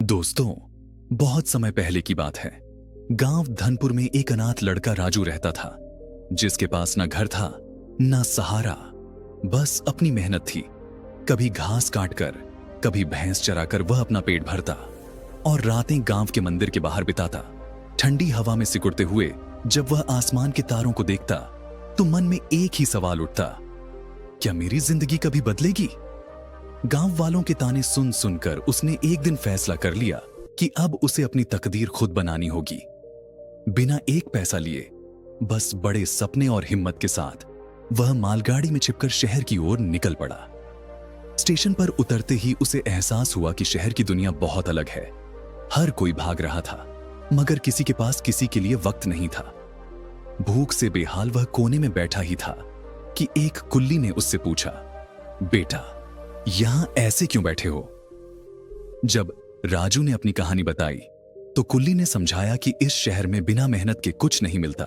दोस्तों, बहुत समय पहले की बात है। गांव धनपुर में एक अनाथ लड़का राजू रहता था, जिसके पास न घर था न सहारा, बस अपनी मेहनत थी। कभी घास काटकर, कभी भैंस चराकर वह अपना पेट भरता और रातें गांव के मंदिर के बाहर बिताता। ठंडी हवा में सिकुड़ते हुए जब वह आसमान के तारों को देखता तो मन में एक ही सवाल उठता, क्या मेरी जिंदगी कभी बदलेगी? गांव वालों के ताने सुन सुनकर उसने एक दिन फैसला कर लिया कि अब उसे अपनी तकदीर खुद बनानी होगी। बिना एक पैसा लिए, बस बड़े सपने और हिम्मत के साथ वह मालगाड़ी में छिपकर शहर की ओर निकल पड़ा। स्टेशन पर उतरते ही उसे एहसास हुआ कि शहर की दुनिया बहुत अलग है। हर कोई भाग रहा था, मगर किसी के पास किसी के लिए वक्त नहीं था। भूख से बेहाल वह कोने में बैठा ही था कि एक कुल्ली ने उससे पूछा, बेटा, यहां ऐसे क्यों बैठे हो? जब राजू ने अपनी कहानी बताई तो कुल्ली ने समझाया कि इस शहर में बिना मेहनत के कुछ नहीं मिलता।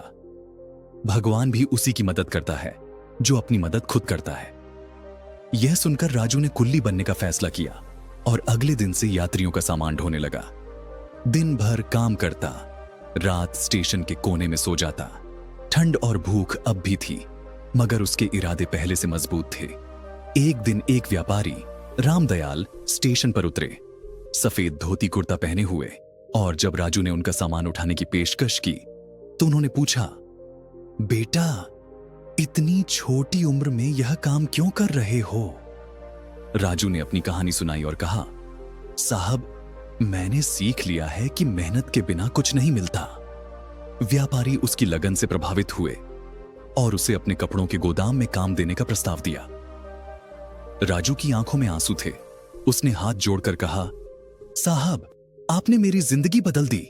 भगवान भी उसी की मदद करता है जो अपनी मदद खुद करता है। यह सुनकर राजू ने कुल्ली बनने का फैसला किया और अगले दिन से यात्रियों का सामान ढोने लगा। दिन भर काम करता, रात स्टेशन के कोने में सो जाता। ठंड और भूख अब भी थी, मगर उसके इरादे पहले से मजबूत थे। एक दिन एक व्यापारी रामदयाल स्टेशन पर उतरे, सफेद धोती कुर्ता पहने हुए, और जब राजू ने उनका सामान उठाने की पेशकश की तो उन्होंने पूछा, बेटा, इतनी छोटी उम्र में यह काम क्यों कर रहे हो? राजू ने अपनी कहानी सुनाई और कहा, साहब, मैंने सीख लिया है कि मेहनत के बिना कुछ नहीं मिलता। व्यापारी उसकी लगन से प्रभावित हुए और उसे अपने कपड़ों के गोदाम में काम देने का प्रस्ताव दिया। राजू की आंखों में आंसू थे। उसने हाथ जोड़कर कहा, साहब, आपने मेरी जिंदगी बदल दी।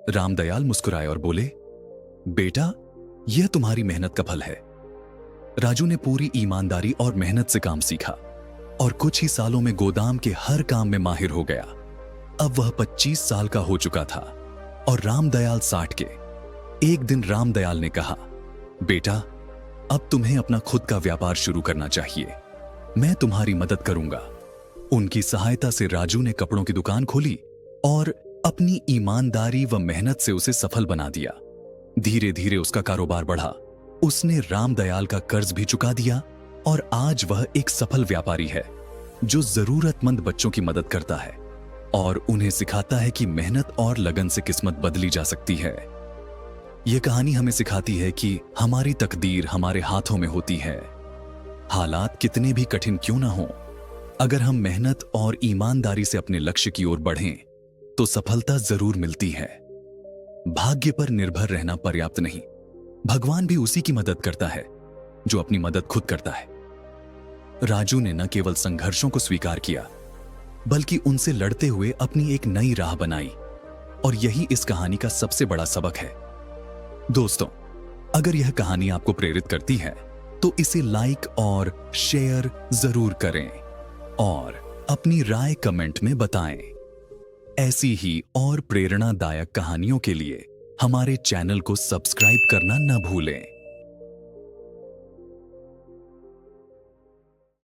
रामदयाल मुस्कुराए और बोले, बेटा, यह तुम्हारी मेहनत का फल है। राजू ने पूरी ईमानदारी और मेहनत से काम सीखा और कुछ ही सालों में गोदाम के हर काम में माहिर हो गया। अब वह 25 साल का हो चुका था और रामदयाल 60 के। एक दिन रामदयाल ने कहा, बेटा, अब तुम्हें अपना खुद का व्यापार शुरू करना चाहिए। मैं तुम्हारी मदद करूंगा। उनकी सहायता से राजू ने कपड़ों की दुकान खोली और अपनी ईमानदारी व मेहनत से उसे सफल बना दिया। धीरे धीरे उसका कारोबार बढ़ा। उसने रामदयाल का कर्ज भी चुका दिया और आज वह एक सफल व्यापारी है जो जरूरतमंद बच्चों की मदद करता है और उन्हें सिखाता है कि मेहनत और लगन से किस्मत बदली जा सकती है। यह कहानी हमें सिखाती है कि हमारी तकदीर हमारे हाथों में होती है। हालात कितने भी कठिन क्यों ना हो, अगर हम मेहनत और ईमानदारी से अपने लक्ष्य की ओर बढ़ें तो सफलता जरूर मिलती है। भाग्य पर निर्भर रहना पर्याप्त नहीं, भगवान भी उसी की मदद करता है जो अपनी मदद खुद करता है। राजू ने न केवल संघर्षों को स्वीकार किया, बल्कि उनसे लड़ते हुए अपनी एक नई राह बनाई, और यही इस कहानी का सबसे बड़ा सबक है। दोस्तों, अगर यह कहानी आपको प्रेरित करती है तो इसे लाइक और शेयर जरूर करें और अपनी राय कमेंट में बताएं। ऐसी ही और प्रेरणादायक कहानियों के लिए हमारे चैनल को सब्सक्राइब करना न भूलें।